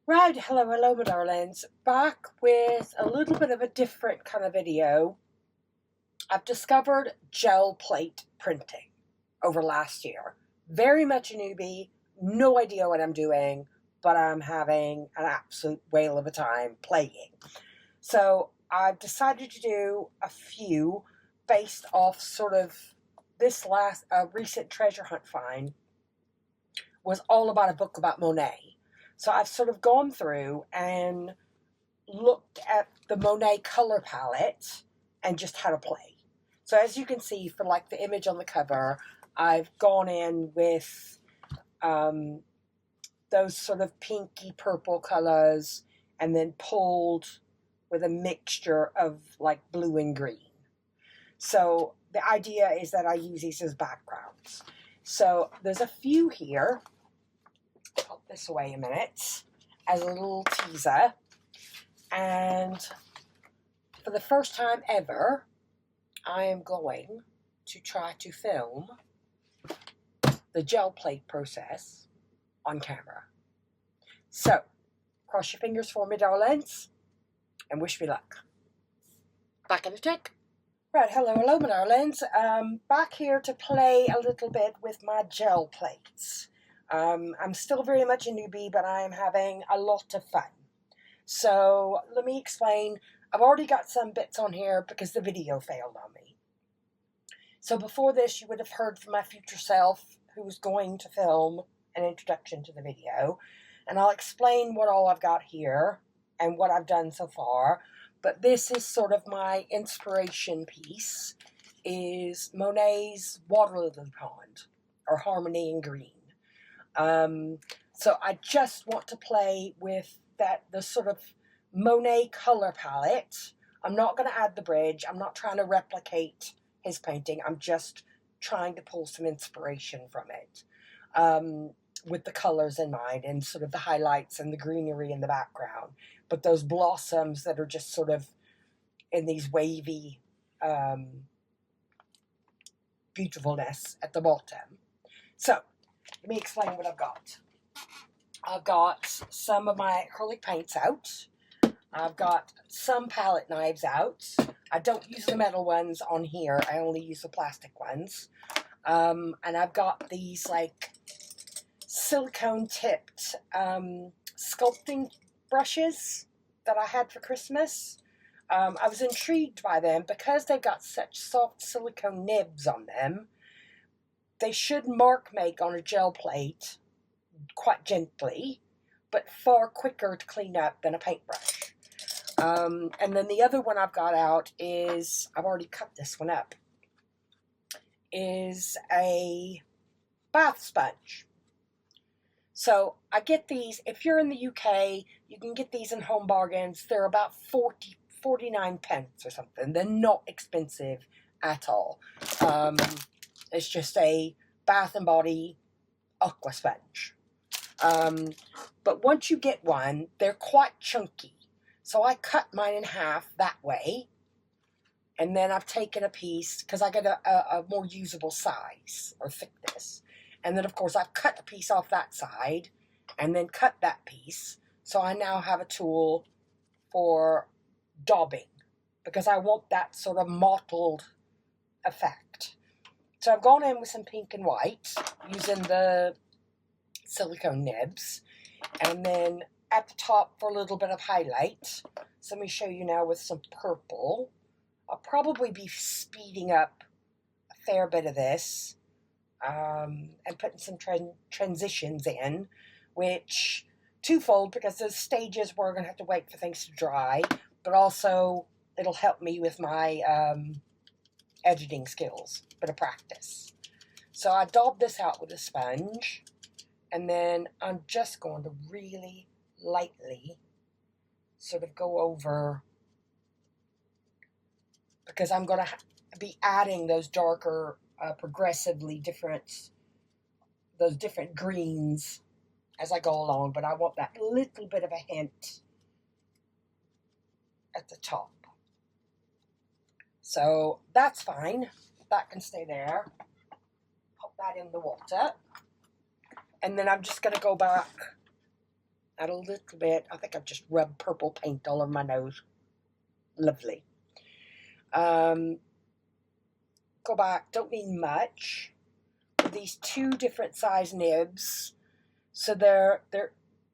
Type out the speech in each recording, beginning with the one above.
Right, hello, my darlings. Back with a little bit of a different kind of video. I've discovered gel plate printing over last year. Very much a newbie, no idea what I'm doing, but I'm having an absolute whale of a time playing. So I've decided to do a few based off sort of this last recent treasure hunt find was all about a book about Monet. So I've sort of gone through and looked at the Monet color palette and just how to play. So as you can see for like the image on the cover, I've gone in with those sort of pinky purple colors and then pulled with a mixture of like blue and green. So the idea is that I use these as backgrounds. So there's a few here. Put this away a minute as a little teaser. And for the first time ever, I am going to try to film the gel plate process on camera. So, cross your fingers for me, darlings, and wish me luck. Back in a tick. Right, hello, my darlings. Back here to play a little bit with my gel plates. I'm still very much a newbie, but I am having a lot of fun. So let me explain. I've already got some bits on here because the video failed on me. So before this, you would have heard from my future self who was going to film an introduction to the video. And I'll explain what all I've got here and what I've done so far. But this is sort of my inspiration piece, is Monet's Water Lily Pond, or Harmony in Green. So I just want to play with the sort of Monet color palette. I'm not going to add the bridge. I'm not trying to replicate his painting. I'm just trying to pull some inspiration from it with the colors in mind and sort of the highlights and the greenery in the background. But those blossoms that are just sort of in these wavy beautifulness at the bottom. So let me explain what I've got. I've got some of my acrylic paints out. I've got some palette knives out. I don't use the metal ones on here. I only use the plastic ones. And I've got these like silicone tipped sculpting brushes that I had for Christmas. I was intrigued by them because they've got such soft silicone nibs on them. They should mark make on a gel plate quite gently, but far quicker to clean up than a paintbrush. And then the other one I've got out is, I've already cut this one up, is a bath sponge. So I get these, if you're in the UK, you can get these in Home Bargains. They're about 49 pence or something. They're not expensive at all. It's just a Bath and Body aqua sponge. But once you get one, they're quite chunky. So I cut mine in half that way. And then I've taken a piece, because I get a more usable size or thickness. And then, of course, I've cut a piece off that side and then cut that piece. So I now have a tool for daubing, because I want that sort of mottled effect. So I've gone in with some pink and white using the silicone nibs, and then at the top for a little bit of highlight. So let me show you now with some purple. I'll probably be speeding up a fair bit of this and putting some transitions in, which twofold, because there's stages where we're going to have to wait for things to dry, but also it'll help me with my editing skills, bit of practice. So I daubed this out with a sponge, and then I'm just going to really lightly sort of go over, because I'm going to be adding those darker, progressively different, those different greens as I go along, but I want that little bit of a hint at the top. So that's fine. That can stay there. Pop that in the water. And then I'm just going to go back Add a little bit. I think I've just rubbed purple paint all over my nose. Lovely. Go back. Don't need much. With these two different size nibs. So they're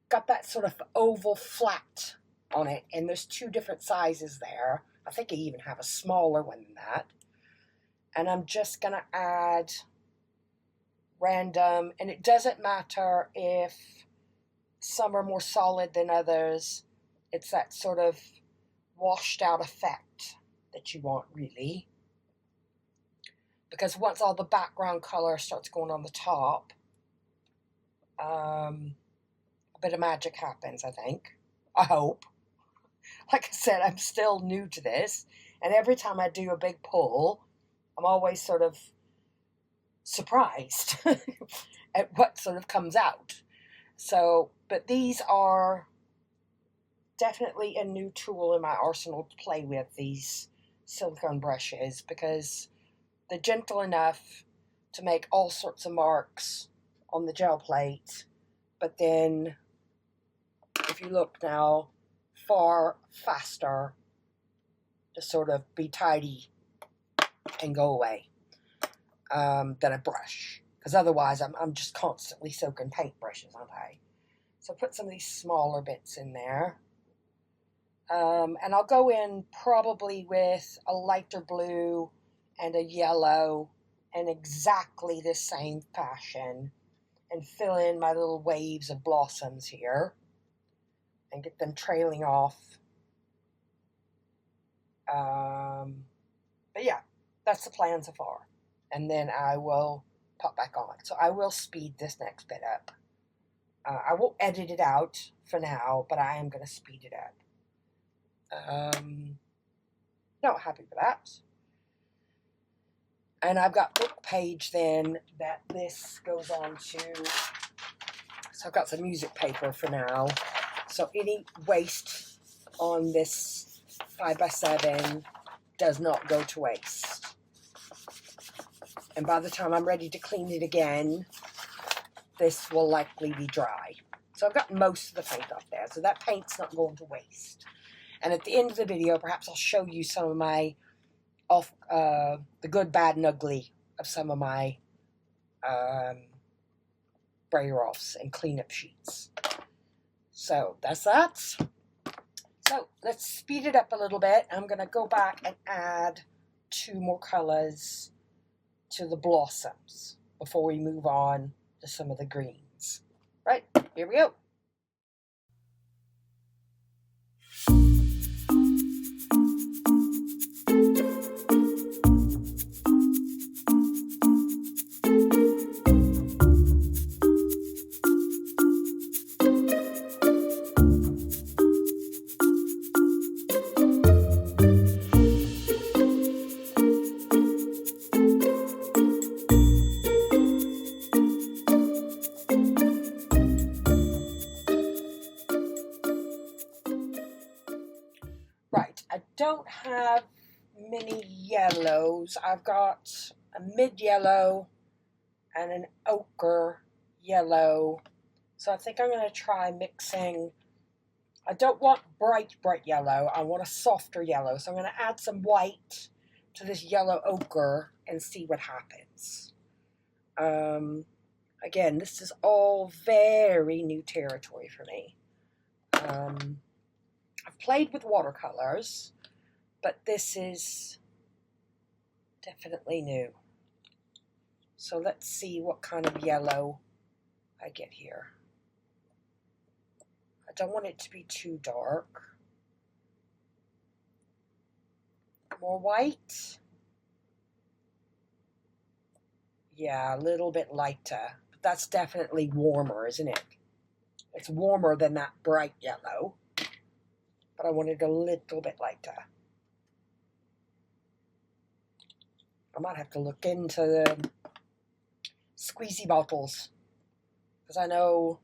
got that sort of oval flat on it. And there's two different sizes there. I think I even have a smaller one than that. And I'm just going to add random. And it doesn't matter if some are more solid than others. It's that sort of washed out effect that you want, really. Because once all the background color starts going on the top, a bit of magic happens, I think. I hope. Like I said, I'm still new to this. And every time I do a big pull, I'm always sort of surprised at what sort of comes out. So, but these are definitely a new tool in my arsenal to play with, these silicone brushes, because they're gentle enough to make all sorts of marks on the gel plate, but then if you look now, far faster to sort of be tidy and go away than a brush, because otherwise I'm just constantly soaking paintbrushes, aren't I? So put some of these smaller bits in there. And I'll go in probably with a lighter blue and a yellow in exactly the same fashion and fill in my little waves of blossoms here and get them trailing off. But yeah, that's the plan so far. And then I will pop back on. So I will speed this next bit up. I won't edit it out for now, but I am going to speed it up. Not happy with that. And I've got book page then that this goes on to. So I've got some music paper for now. So any waste on this 5x7 does not go to waste. And by the time I'm ready to clean it again, this will likely be dry. So I've got most of the paint off there. So that paint's not going to waste. And at the end of the video, perhaps I'll show you some of my the good, bad, and ugly of some of my brayer offs and cleanup sheets. So that's that. So let's speed it up a little bit. I'm going to go back and add 2 more colors to the blossoms before we move on to some of the greens. Right, here we go. Right, I don't have many yellows. I've got a mid-yellow and an ochre yellow. So I think I'm going to try mixing. I don't want bright, bright yellow. I want a softer yellow. So I'm going to add some white to this yellow ochre and see what happens. Again, this is all very new territory for me. I've played with watercolors, but this is definitely new. So let's see what kind of yellow I get here. I don't want it to be too dark. More white. Yeah, a little bit lighter. But that's definitely warmer, isn't it? It's warmer than that bright yellow. But I want it a little bit lighter. I might have to look into the squeezy bottles. Because I know,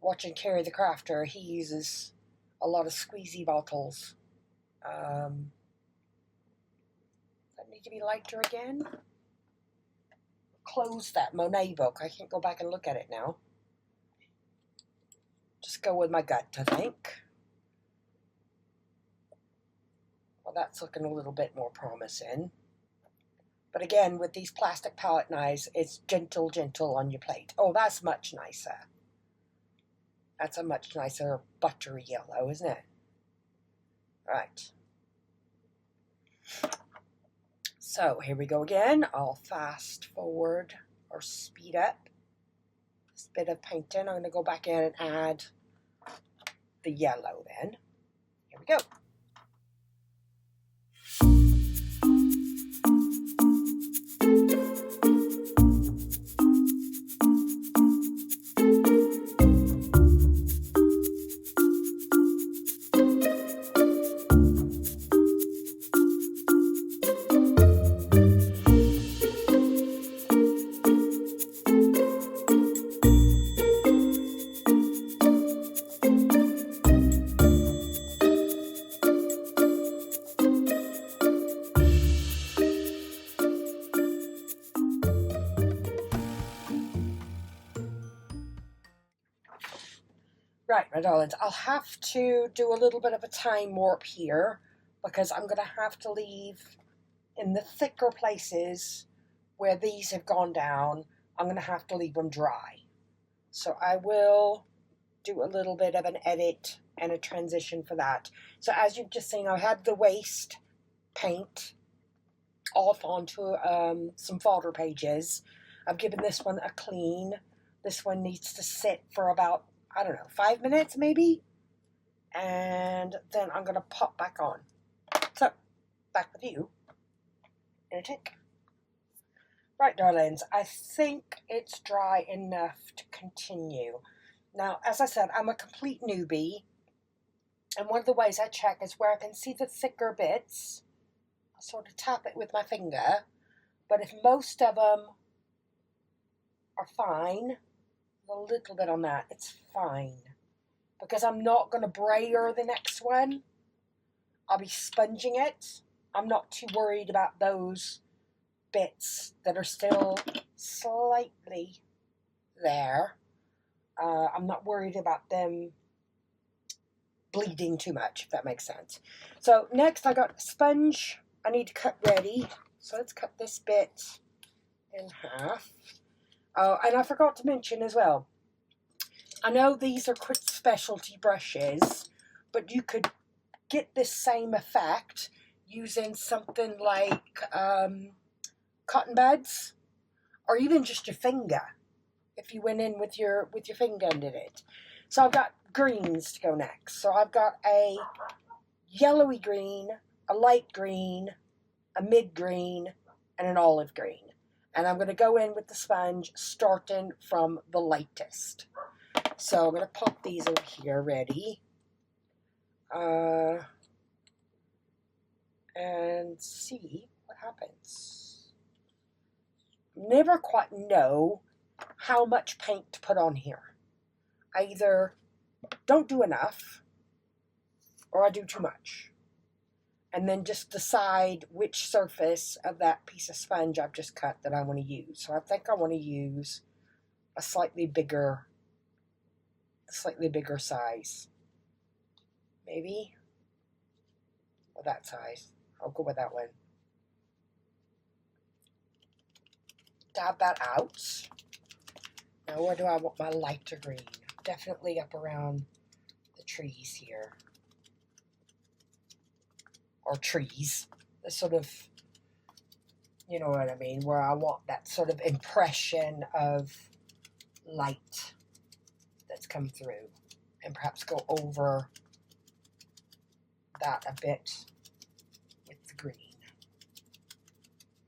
watching Carrie the Crafter, he uses a lot of squeezy bottles. Does that need to be lighter again? Close that Monet book. I can't go back and look at it now. Just go with my gut, I think. Well, that's looking a little bit more promising. But again, with these plastic palette knives, it's gentle, gentle on your plate. Oh, that's much nicer. That's a much nicer buttery yellow, isn't it? Right. So here we go again. I'll fast forward or speed up this bit of painting. I'm going to go back in and add the yellow then. Here we go. Right, my darlings, I'll have to do a little bit of a time warp here because I'm going to have to leave in the thicker places where these have gone down. I'm going to have to leave them dry. So I will do a little bit of an edit and a transition for that. So as you've just seen, I had the waste paint off onto some fodder pages. I've given this one a clean. This one needs to sit for about, I don't know, 5 minutes maybe. And then I'm going to pop back on. So, back with you in a tick. Right, darlings, I think it's dry enough to continue. Now, as I said, I'm a complete newbie. And one of the ways I check is where I can see the thicker bits. I'll sort of tap it with my finger. But if most of them are fine, a little bit on that, it's fine. Because I'm not going to brayer the next one. I'll be sponging it. I'm not too worried about those bits that are still slightly there. I'm not worried about them bleeding too much, if that makes sense. So next I got a sponge I need to cut ready. So let's cut this bit in half. Oh, and I forgot to mention as well, I know these are quick specialty brushes, but you could get this same effect using something like cotton buds, or even just your finger, if you went in with your finger and did it. So I've got greens to go next. So I've got a yellowy green, a light green, a mid green, and an olive green. And I'm going to go in with the sponge starting from the lightest. So I'm going to pop these over here ready. And see what happens. Never quite know how much paint to put on here. I either don't do enough or I do too much. And then just decide which surface of that piece of sponge I've just cut that I want to use. So I think I want to use a slightly bigger size. Maybe? Or that size. I'll go with that one. Dab that out. Now where do I want my lighter green? Definitely up around the trees here. Or trees. The sort of, you know what I mean, where I want that sort of impression of light that's come through. And perhaps go over that a bit with the green.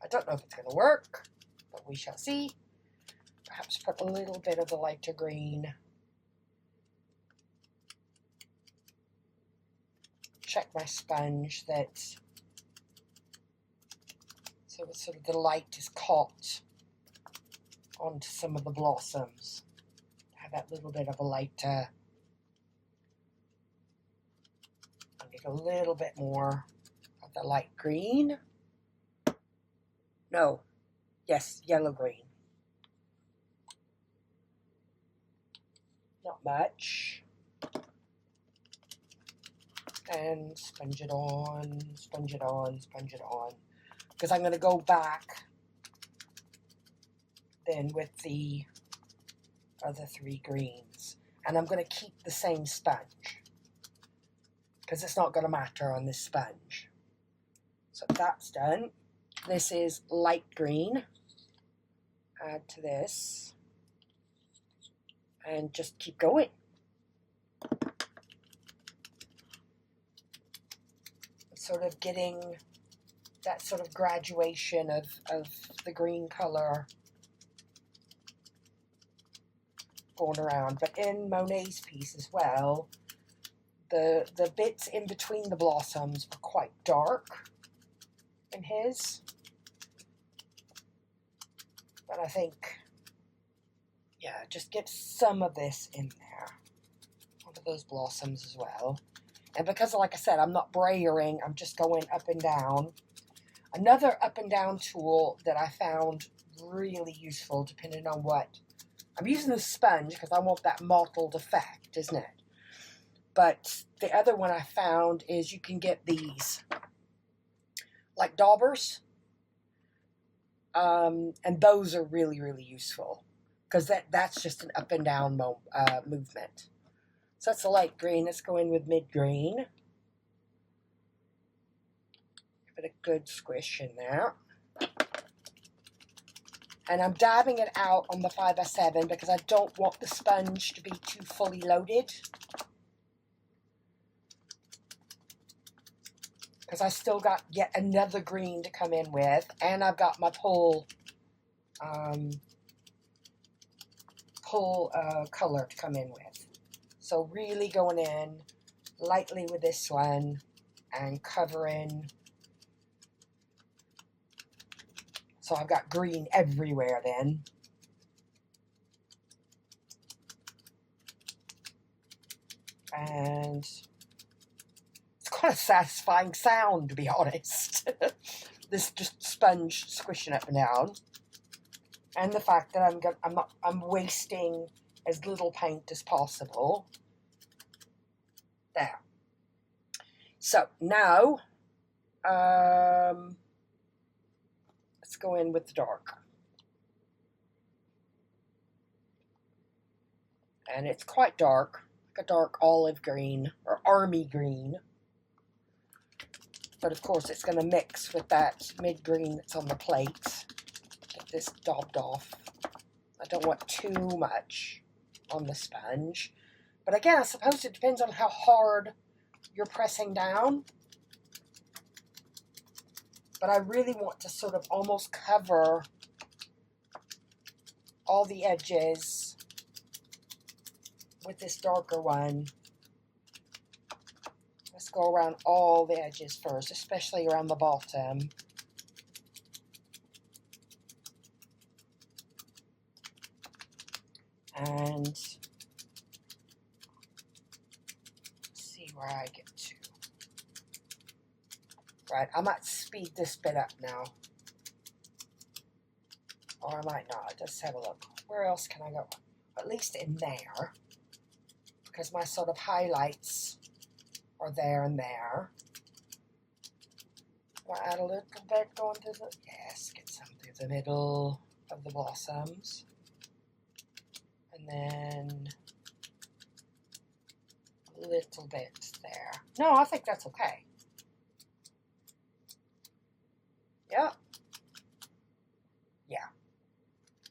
I don't know if it's going to work, but we shall see. Perhaps put a little bit of the lighter green. Check my sponge that so that sort of the light is caught onto some of the blossoms. Have that little bit of a light. I need a little bit more of the light green. No, yes, yellow green. Not much. and sponge it on, sponge it on, sponge it on. Because I'm going to go back then with the other 3 greens. And I'm going to keep the same sponge, because it's not going to matter on this sponge. So that's done. This is light green. Add to this. And just keep going. Sort of getting that sort of graduation of the green color going around. But in Monet's piece as well, the bits in between the blossoms were quite dark in his. But I think, yeah, just get some of this in there onto those blossoms as well. And because, like I said, I'm not brayering, I'm just going up and down. Another up and down tool that I found really useful, depending on what. I'm using the sponge because I want that mottled effect, isn't it? But the other one I found is you can get these, like daubers. And those are really, really useful, because that's just an up and down movement. So that's a light green. Let's go in with mid-green. Give it a good squish in there. And I'm dabbing it out on the 5x7 because I don't want the sponge to be too fully loaded. Because I still got yet another green to come in with. And I've got my pull color to come in with. So really going in lightly with this one and covering. So I've got green everywhere then. And it's quite a satisfying sound, to be honest. This just sponge squishing up and down. And the fact that I'm wasting as little paint as possible. There. So now, let's go in with the dark. And it's quite dark, like a dark olive green or army green. But of course it's going to mix with that mid-green that's on the plate. Get this daubed off. I don't want too much on the sponge. But again, I suppose it depends on how hard you're pressing down. But I really want to sort of almost cover all the edges with this darker one. Let's go around all the edges first, especially around the bottom. And let's see where I get to. Right, I might speed this bit up now. Or I might not. Let's have a look. Where else can I go? At least in there. Because my sort of highlights are there and there. I'll add a little bit going through the... Yes, get some through the middle of the blossoms. And then a little bit there. No, I think that's okay. Yeah. Yeah.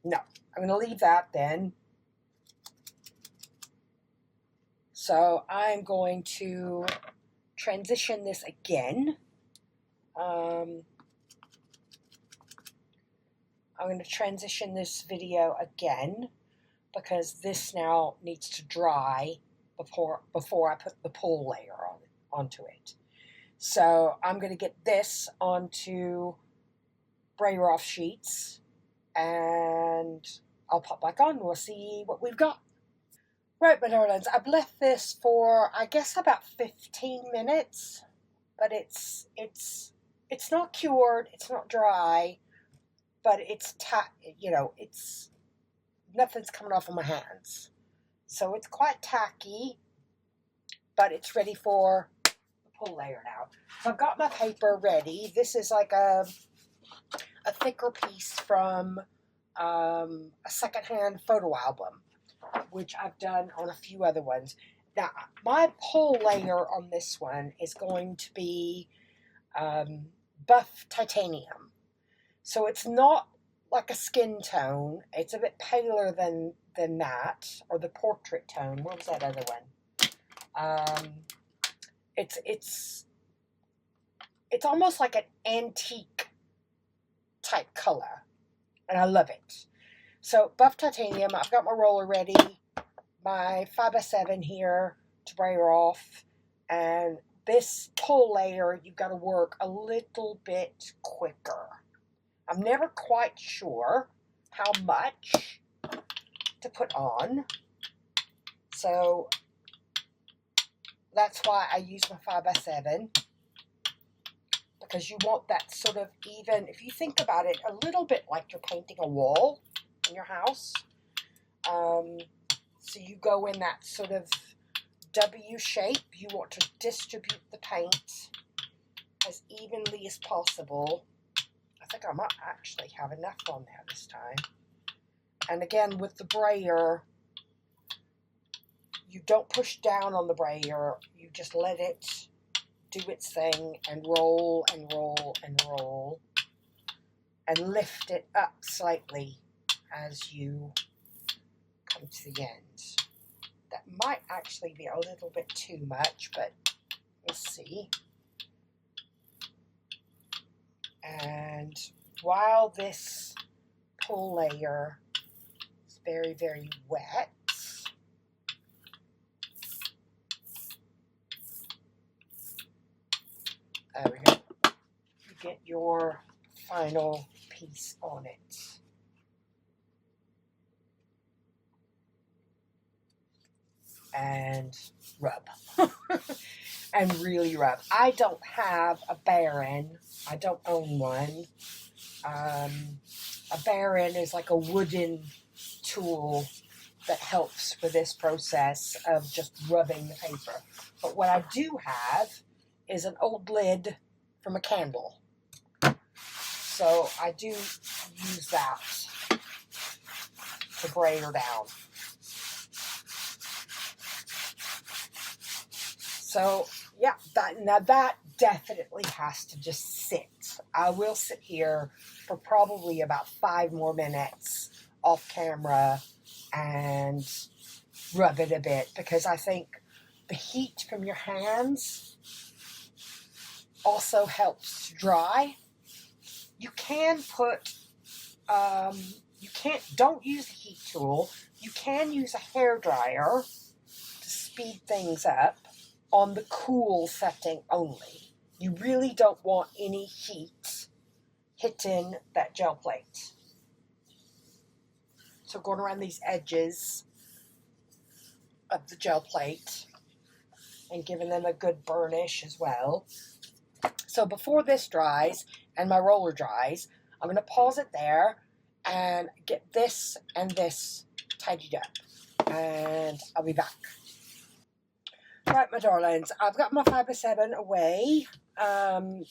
No, I'm going to leave that then. So I'm going to transition this again. I'm going to transition this video again because this now needs to dry before I put the pull layer onto it. So I'm going to get this onto brayer off sheets and I'll pop back on. We'll see what we've got. Right, my darlings, I've left this for, I guess, about 15 minutes, but it's not cured, it's not dry, but it's, it's, nothing's coming off of my hands. So it's quite tacky, but it's ready for the pull layer now. So I've got my paper ready. This is like a thicker piece from a secondhand photo album, which I've done on a few other ones. Now, my pull layer on this one is going to be buff titanium. So it's not like a skin tone. It's a bit paler than that, or the portrait tone. What was that other one? It's almost like an antique type color, and I love it. So buff titanium. I've got my roller ready, my 5x7 here to brayer off, and this pull layer you've got to work a little bit quicker. I'm never quite sure how much to put on, so that's why I use my 5x7, because you want that sort of even, if you think about it, a little bit like you're painting a wall in your house. So you go in that sort of W shape. You want to distribute the paint as evenly as possible. I think I might actually have enough on there this time. And again, with the brayer, you don't push down on the brayer. You just let it do its thing and roll and roll and roll and lift it up slightly as you come to the end. That might actually be a little bit too much, but we'll see. And while this pull layer is very, very wet, there we go, you get your final piece on it. And rub. And really rub. I don't have a Baron. I don't own one. A Baron is like a wooden tool that helps with this process of just rubbing the paper. But what I do have is an old lid from a candle. So I do use that to brayer down. So, yeah, that definitely has to just sit. I will sit here for probably about 5 more minutes off camera and rub it a bit, because I think the heat from your hands also helps to dry. You can put, don't use the heat tool. You can use a hairdryer to speed things up on the cool setting only. You really don't want any heat hitting that gel plate. So going around these edges of the gel plate and giving them a good burnish as well. So before this dries and my roller dries, I'm going to pause it there and get this and this tidied up. And I'll be back. Right, my darlings, I've got my 5x7 away.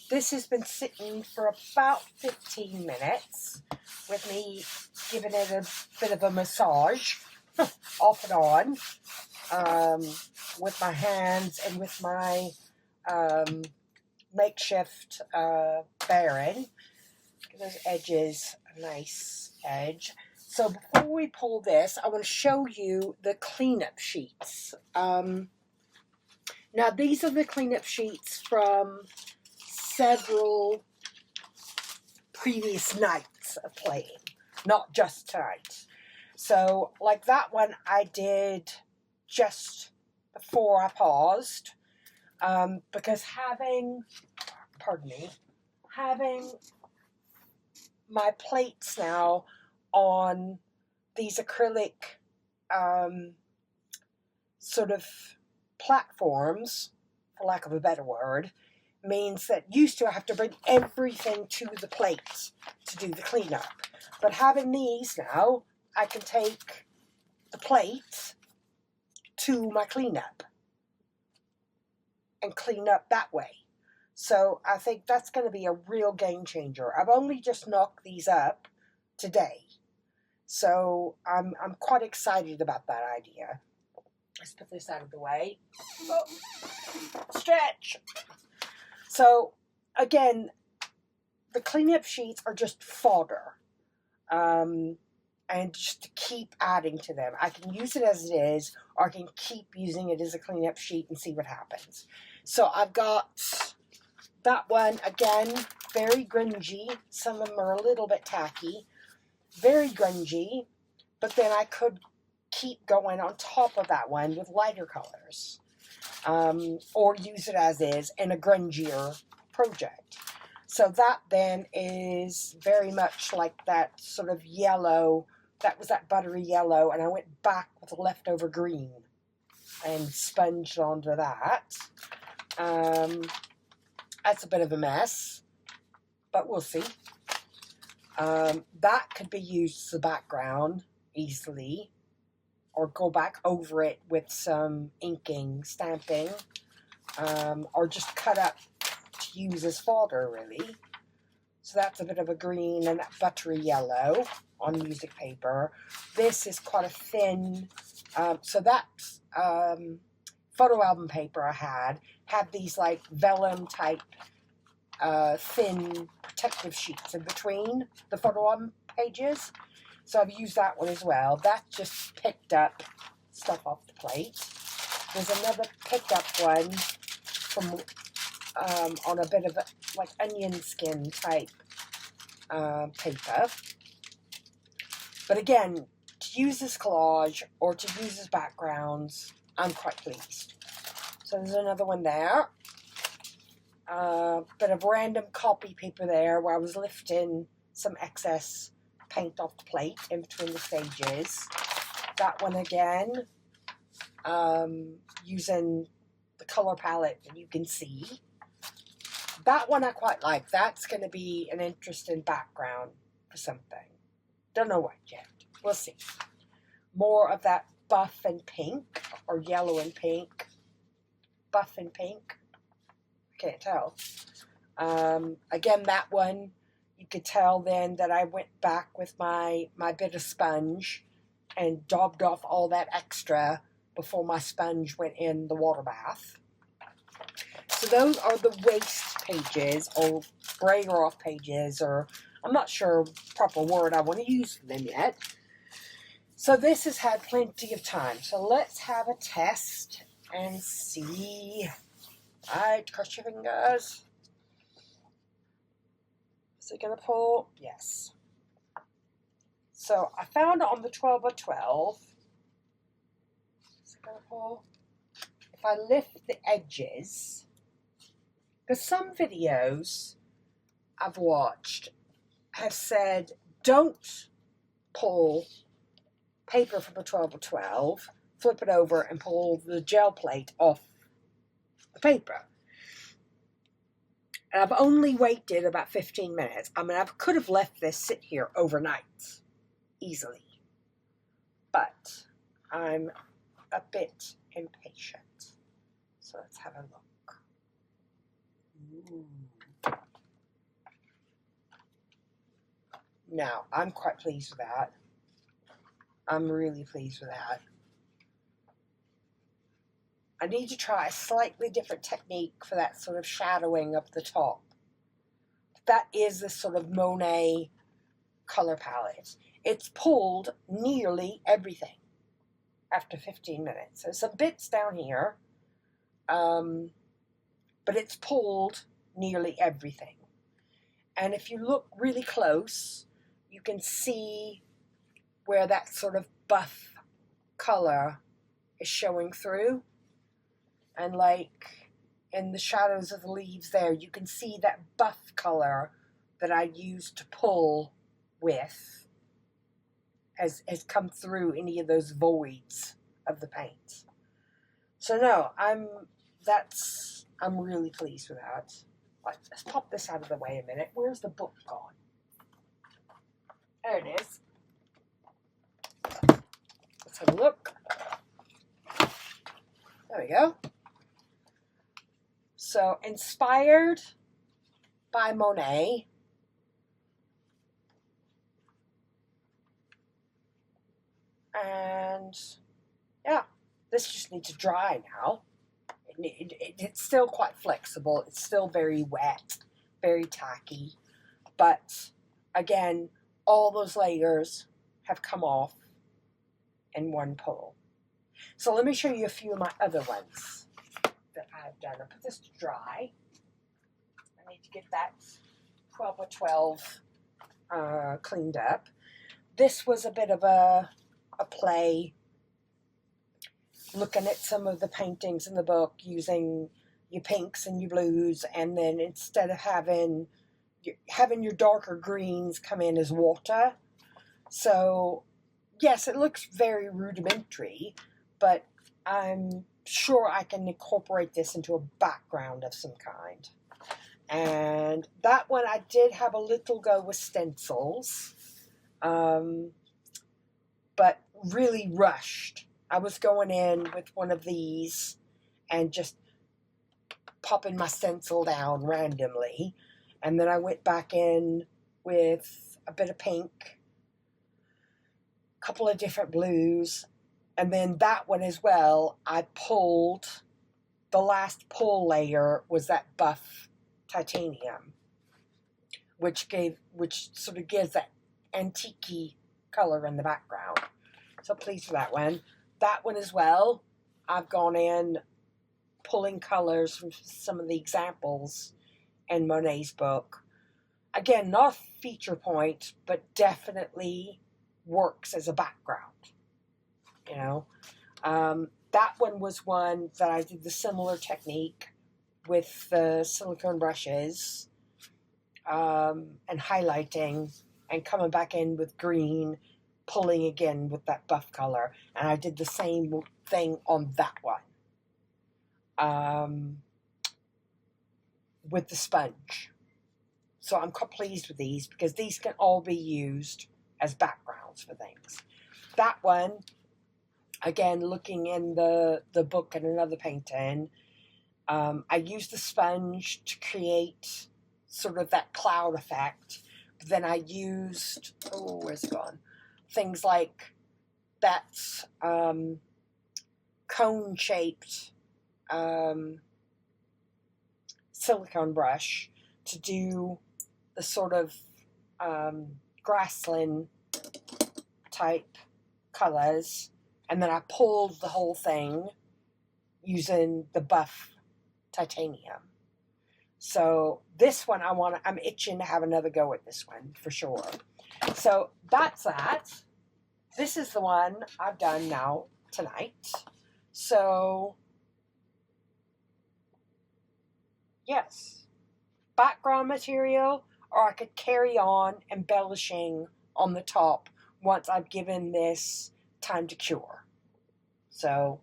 This has been sitting for about 15 minutes with me giving it a bit of a massage off and on with my hands and with my makeshift Baron. Give those edges a nice edge. So before we pull this, I want to show you the cleanup sheets. Now, these are the cleanup sheets from several previous nights of playing, not just tonight. So, like that one I did just before I paused, because having my plates now on these acrylic sort of platforms, for lack of a better word, means that used to I have to bring everything to the plate to do the cleanup. But having these now, I can take the plate to my cleanup. and clean up that way. So I think that's going to be a real game changer. I've only just knocked these up today. So I'm quite excited about that idea. Let's put this out of the way. Oh, stretch. So again, the cleanup sheets are just fodder. And just to keep adding to them. I can use it as it is, or I can keep using it as a cleanup sheet and see what happens. So I've got that one, again, very grungy. Some of them are a little bit tacky. Very grungy. But then I could keep going on top of that one with lighter colors. Or use it as is in a grungier project. So that then is very much like that sort of yellow. That was that buttery yellow, and I went back with the leftover green and sponged onto that. That's a bit of a mess, but we'll see. That could be used as a background easily, or go back over it with some inking, stamping, or just cut up to use as fodder, really. So that's a bit of a green and that buttery yellow on music paper. This is quite a thin, so that photo album paper I had these like vellum type thin protective sheets in between the photo album pages. So I've used that one as well. That just picked up stuff off the plate. There's another picked up one from on a bit of a, like onion skin type paper. But again, to use as collage or to use as backgrounds, I'm quite pleased. So there's another one there. Bit of random copy paper there where I was lifting some excess paint off the plate in between the stages. That one again, using the color palette that you can see. That one I quite like. That's going to be an interesting background for something. Don't know what yet. We'll see. More of that buff and pink, or yellow and pink. Buff and pink. I can't tell. Again, that one, you could tell then that I went back with my bit of sponge and daubed off all that extra before my sponge went in the water bath. So those are the waste pages, or brayer off pages, or I'm not sure proper word I want to use for them yet. So this has had plenty of time. So let's have a test and see. Right, cross your fingers. Is it going to pull? Yes. So I found it on the 12 by 12. Is it going to pull? If I lift the edges, because some videos I've watched have said don't pull paper from a 12 by 12, flip it over and pull the gel plate off the paper. And I've only waited about 15 minutes. I mean, I could have left this sit here overnight, easily. But I'm a bit impatient. So let's have a look. Ooh. Now, I'm quite pleased with that. I'm really pleased with that. I need to try a slightly different technique for that sort of shadowing up the top. That is this sort of Monet color palette. It's pulled nearly everything after 15 minutes. There's some bits down here, but it's pulled nearly everything. And if you look really close, you can see where that sort of buff color is showing through. And like in the shadows of the leaves there, you can see that buff color that I used to pull with has come through any of those voids of the paint. So no, I'm really pleased with that. Let's pop this out of the way a minute. Where's the book gone? There it is. Let's have a look. There we go. So, inspired by Monet. And yeah, this just needs to dry now. It's still quite flexible. It's still very wet, very tacky. But again, all those layers have come off in one pull. So let me show you a few of my other ones that I've done. I'll put this to dry. I need to get that 12 by 12 cleaned up. This was a bit of a play, looking at some of the paintings in the book using your pinks and your blues, and then instead of having your darker greens come in as water. So yes, it looks very rudimentary, but I'm sure I can incorporate this into a background of some kind. And that one I did have a little go with stencils, but really rushed. I was going in with one of these and just popping my stencil down randomly. And then I went back in with a bit of pink, a couple of different blues. And then that one as well, I pulled, the last pull layer was that buff titanium, which sort of gives that antique-y color in the background. So pleased with that one. That one as well, I've gone in pulling colors from some of the examples in Monet's book. Again, not a feature point, but definitely works as a background. You know, that one was one that I did the similar technique with the silicone brushes and highlighting and coming back in with green, pulling again with that buff color. And I did the same thing on that one with the sponge. So I'm quite pleased with these because these can all be used as backgrounds for things. That one, again, looking in the book and another painting, I used the sponge to create sort of that cloud effect. But then I used, oh, where's it gone? Things like that cone-shaped silicone brush to do the sort of grassland type colors, and then I pulled the whole thing using the buff titanium. So this one I'm itching to have another go at this one for sure. So that's that. This is the one I've done now tonight. So yes, background material, or I could carry on embellishing on the top once I've given this time to cure. So,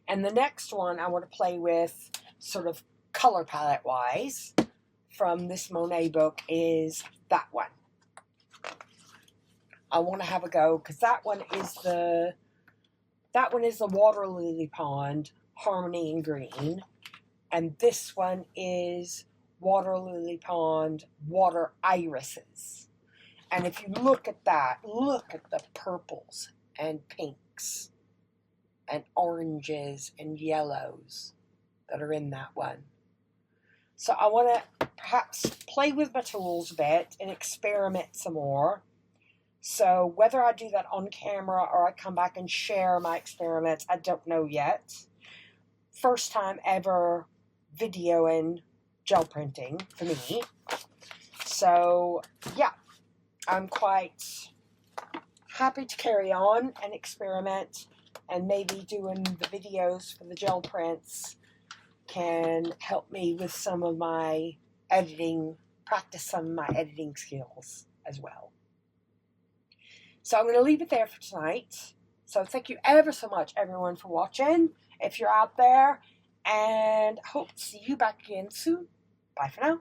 and the next one I want to play with sort of color palette wise from this Monet book is that one. I want to have a go because that one is the water lily pond, harmony and green, and this one is water lily pond, water irises. And if you look at that, look at the purples and pinks and oranges and yellows that are in that one. So I want to perhaps play with my tools a bit and experiment some more. So whether I do that on camera or I come back and share my experiments, I don't know yet. First time ever videoing gel printing for me. So yeah, I'm quite happy to carry on and experiment, and maybe doing the videos for the gel prints can help me with some of my editing, practice some of my editing skills as well. So I'm going to leave it there for tonight. So thank you ever so much, everyone, for watching, if you're out there, and hope to see you back again soon. Bye for now.